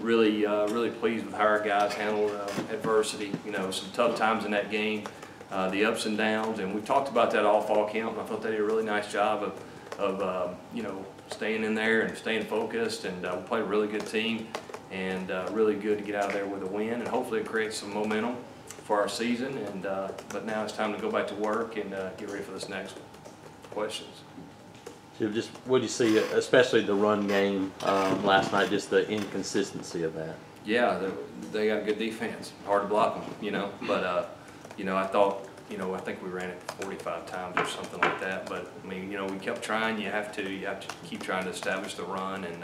really pleased with how our guys handled adversity. You know, some tough times in that game, the ups and downs, and we talked about that all fall camp. And I thought they did a really nice job of you know, staying in there and staying focused. And we played a really good team, and really good to get out of there with a win. And hopefully it creates some momentum for our season. And but now it's time to go back to work and get ready for this next one. Questions? Just what do you see, especially the run game last night, just the inconsistency of that? Yeah, they got a good defense. Hard to block them, you know. But you know, I thought, you know, I think we ran it 45 times or something like that. But I mean, you know, we kept trying. You have to keep trying to establish the run, and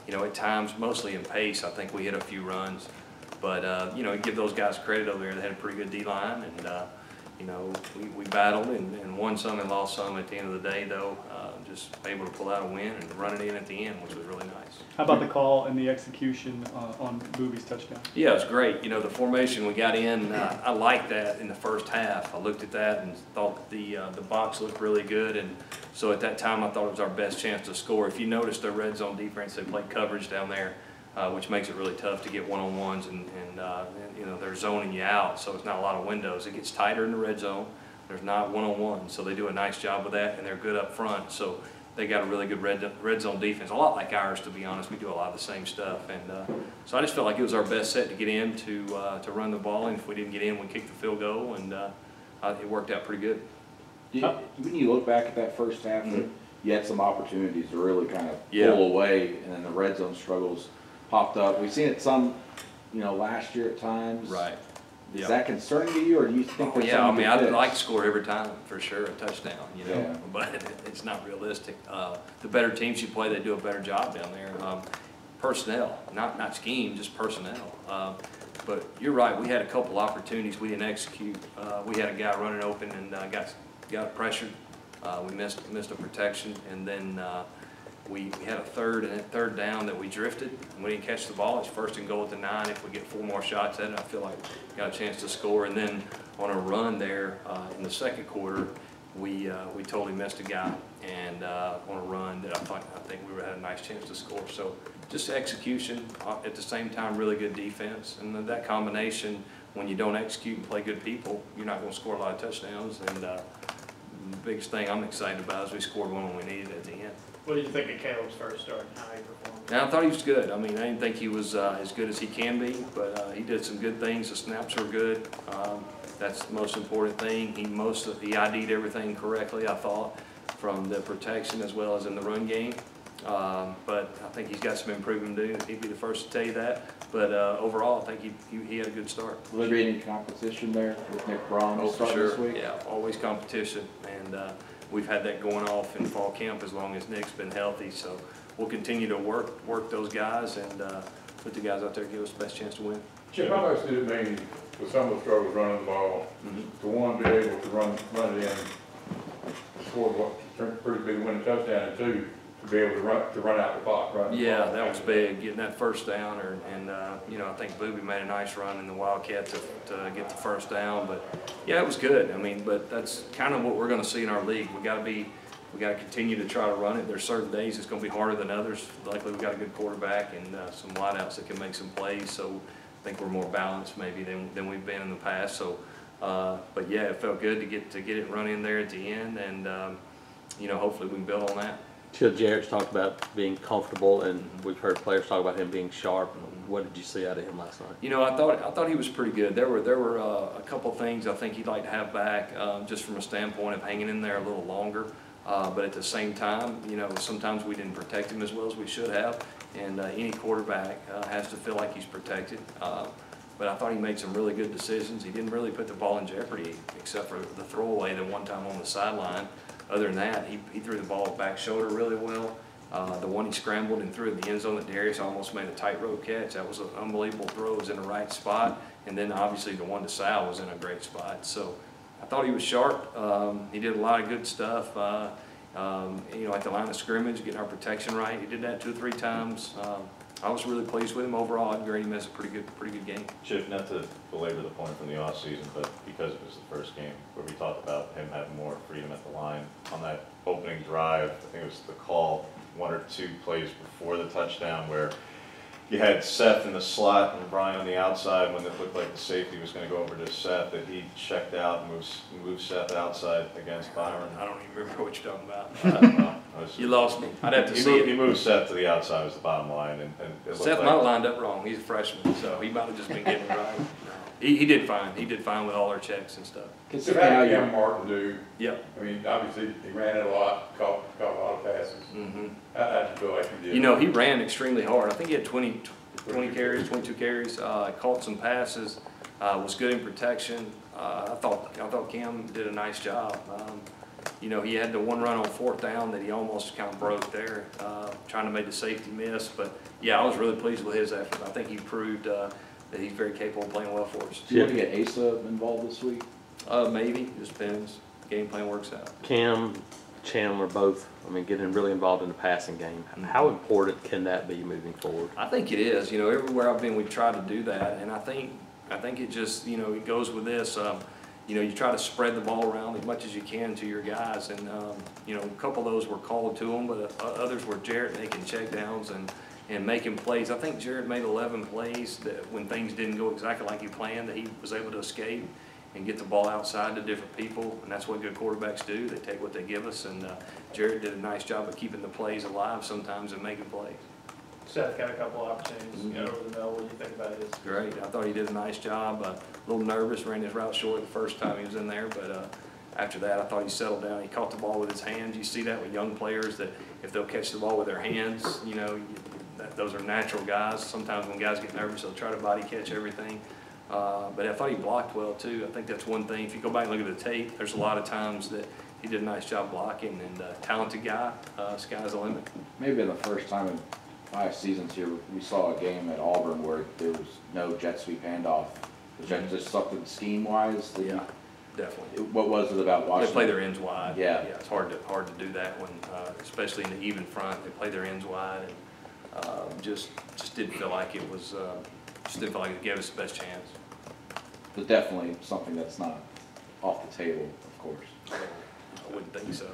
you know, at times, mostly in pace, I think we hit a few runs. But you know, give those guys credit over there. They had a pretty good D line, and you know, we battled and won some and lost some at the end of the day, though. Just able to pull out a win and run it in at the end, which was really nice. How about the call and the execution on Booby's touchdown? Yeah, it was great. You know, the formation we got in, I liked that in the first half. I looked at that and thought the box looked really good, and so at that time I thought it was our best chance to score. If you notice their red zone defense, they played coverage down there, which makes it really tough to get one-on-ones, and you know, they're zoning you out, so it's not a lot of windows. It gets tighter in the red zone. There's not one-on-one, so they do a nice job with that, and they're good up front. So they got a really good red zone defense, a lot like ours, to be honest. We do a lot of the same stuff, and so I just felt like it was our best set to get in to run the ball. And if we didn't get in, we kicked the field goal, and it worked out pretty good. When you look back at that first half, you had some opportunities to really kind of pull away, and then the red zone struggles popped up. We've seen it some, you know, last year at times. Right. Is that concerning to you, or do you think? Oh, yeah, I mean, I'd like to score every time for sure, a touchdown, you know, Yeah. but it's not realistic. The better teams you play, they do a better job down there. Personnel, not scheme, just personnel. But you're right, we had a couple opportunities we didn't execute. We had a guy running open and got pressured. We missed a protection, and then we had a third down that we drifted, and we didn't catch the ball. It's first and goal at the 9. If we get 4 more shots at it, I feel like we got a chance to score. And then on a run there in the second quarter, we totally missed a guy, and on a run that I think we had a nice chance to score. So just execution, at the same time really good defense, and that combination, when you don't execute and play good people, you're not going to score a lot of touchdowns. And the biggest thing I'm excited about is we scored one when we needed it at the end. What did you think of Caleb's first start and how he performed? Now, I thought he was good. I mean, I didn't think he was as good as he can be, but he did some good things. The snaps were good. That's the most important thing. He ID'd everything correctly, I thought, from the protection as well as in the run game. But I think he's got some improvement to do. He'd be the first to tell you that. But overall, I think he had a good start. Will there be any competition there with Nick Braun starting this week? Yeah, always competition. And we've had that going off in fall camp as long as Nick's been healthy. So we'll continue to work those guys and put the guys out there to give us the best chance to win. Chip, how much did it mean with some of the struggles running the ball to one, be able to run it in, score what pretty big winning touchdown, and two, to be able to run out the clock, right? Yeah, that was big, getting that first down, and you know, I think Booby made a nice run in the Wildcat to get the first down. But yeah, it was good. I mean, but that's kind of what we're going to see in our league. We got to continue to try to run it. There's certain days it's going to be harder than others. Luckily, we've got a good quarterback and some wideouts that can make some plays. So I think we're more balanced maybe than we've been in the past. So, but yeah, it felt good to get it run in there at the end, and you know, hopefully we can build on that. Chip Jarrett's talked about being comfortable, and we've heard players talk about him being sharp. What did you see out of him last night? You know, I thought he was pretty good. There were a couple things I think he'd like to have back, just from a standpoint of hanging in there a little longer. But at the same time, you know, sometimes we didn't protect him as well as we should have, and any quarterback has to feel like he's protected. But I thought he made some really good decisions. He didn't really put the ball in jeopardy, except for the throwaway the one time on the sideline. Other than that, he threw the ball back shoulder really well. The one he scrambled and threw in the end zone that Darius almost made a tightrope catch. That was an unbelievable throw. It was in the right spot. And then obviously the one to Sal was in a great spot. So I thought he was sharp. He did a lot of good stuff. You know, at the line of scrimmage, getting our protection right. He did that 2 or 3 times. I was really pleased with him overall. I'd grade him as a pretty good game. Chip, not to belabor the point from the off season, but because it was the first game where we talked about him having more freedom at the line on that opening drive, I think it was the call 1 or 2 plays before the touchdown where you had Seth in the slot and Brian on the outside when it looked like the safety was gonna go over to Seth, that he checked out and moved Seth outside against Byron. I don't even remember what you're talking about. I don't know. You lost me. I'd have to He see moved, it. he moved Seth to the outside was the bottom line, and it looked Seth like. might have lined up wrong. He's a freshman, so he might have just been getting it right. He did fine. He did fine with all our checks and stuff. So Considering how how you, Cam Martin do? Yep. I mean, obviously, he ran it a lot, caught a lot of passes. Mm-hmm. How did you feel like he did? You know, he ran extremely hard. I think he had 20 carries, 22 carries, caught some passes, was good in protection. I thought Cam did a nice job. You know, he had the one run on 4th down that he almost kind of broke there, trying to make the safety miss. But yeah, I was really pleased with his effort. I think he proved that he's very capable of playing well for us. do you want to get Asa involved this week? Maybe, just depends. Game plan works out. Cam, Chandler, both, I mean, getting really involved in the passing game. How important can that be moving forward? I think it is. You know, everywhere I've been, we've tried to do that, and I think it just, you know, it goes with this. You know, you try to spread the ball around as much as you can to your guys, and you know, a couple of those were called to them, but others were Jarrett making checkdowns and making plays. I think Jarrett made 11 plays that when things didn't go exactly like he planned, that he was able to escape and get the ball outside to different people, and that's what good quarterbacks do. They take what they give us, and Jarrett did a nice job of keeping the plays alive sometimes and making plays. Seth got a couple opportunities, got over the middle. What do you think about his? Great. I thought he did a nice job. A little nervous, ran his route short the first time he was in there, but after that, I thought he settled down. He caught the ball with his hands. You see that with young players, that if they'll catch the ball with their hands, you know, those are natural guys. Sometimes when guys get nervous, they'll try to body catch everything. But I thought he blocked well too. I think that's one thing. If you go back and look at the tape, there's a lot of times that he did a nice job blocking, and talented guy, sky's the limit. Maybe the first time in 5 seasons here, we saw a game at Auburn where there was no jet sweep handoff. Was that just something scheme-wise? Yeah, definitely. What was it about They Washington? play their ends wide. Yeah. Yeah, it's hard to do that when, especially in the even front. They play their ends wide, and just didn't feel like it was. Just didn't feel like it gave us the best chance. But definitely something that's not off the table, of course. I wouldn't think so.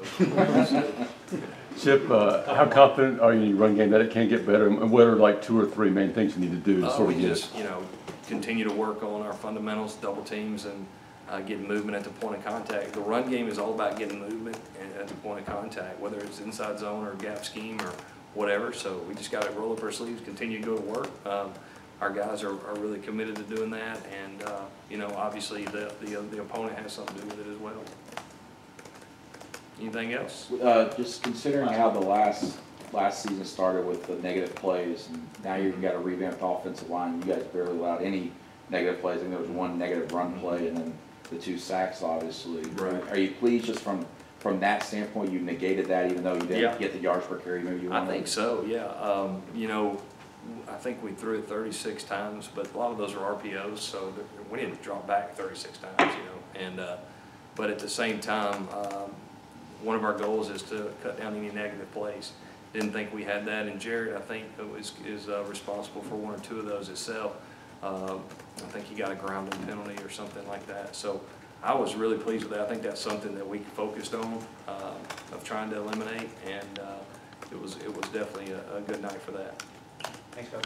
Chip, how confident are you in your run game that it can get better? And what are like 2 or 3 main things you need to do to sort We of get just, you know, continue to work on our fundamentals, double teams, and getting movement at the point of contact. The run game is all about getting movement at the point of contact, whether it's inside zone or gap scheme or whatever. So we just got to roll up our sleeves, continue to go to work. Our guys are really committed to doing that, and you know, obviously the opponent has something to do with it as well. Anything else? Just considering how the last season started with the negative plays, and now you've got a revamped offensive line. You guys barely allowed any negative plays. I think there was 1 negative run play, and then the 2 sacks, obviously. Right. Are you pleased just from that standpoint? You negated that, even though you didn't get the yards per carry maybe you wanted? I think so. Yeah. You know, I think we threw it 36 times, but a lot of those are RPOs, so we didn't drop back 36 times. You know, and but at the same time. One of our goals is to cut down any negative plays. Didn't think we had that, and Jared, I think, is responsible for 1 or 2 of those itself. I think he got a grounding penalty or something like that. So I was really pleased with that. I think that's something that we focused on of trying to eliminate, and it was definitely a good night for that. Thanks, Coach.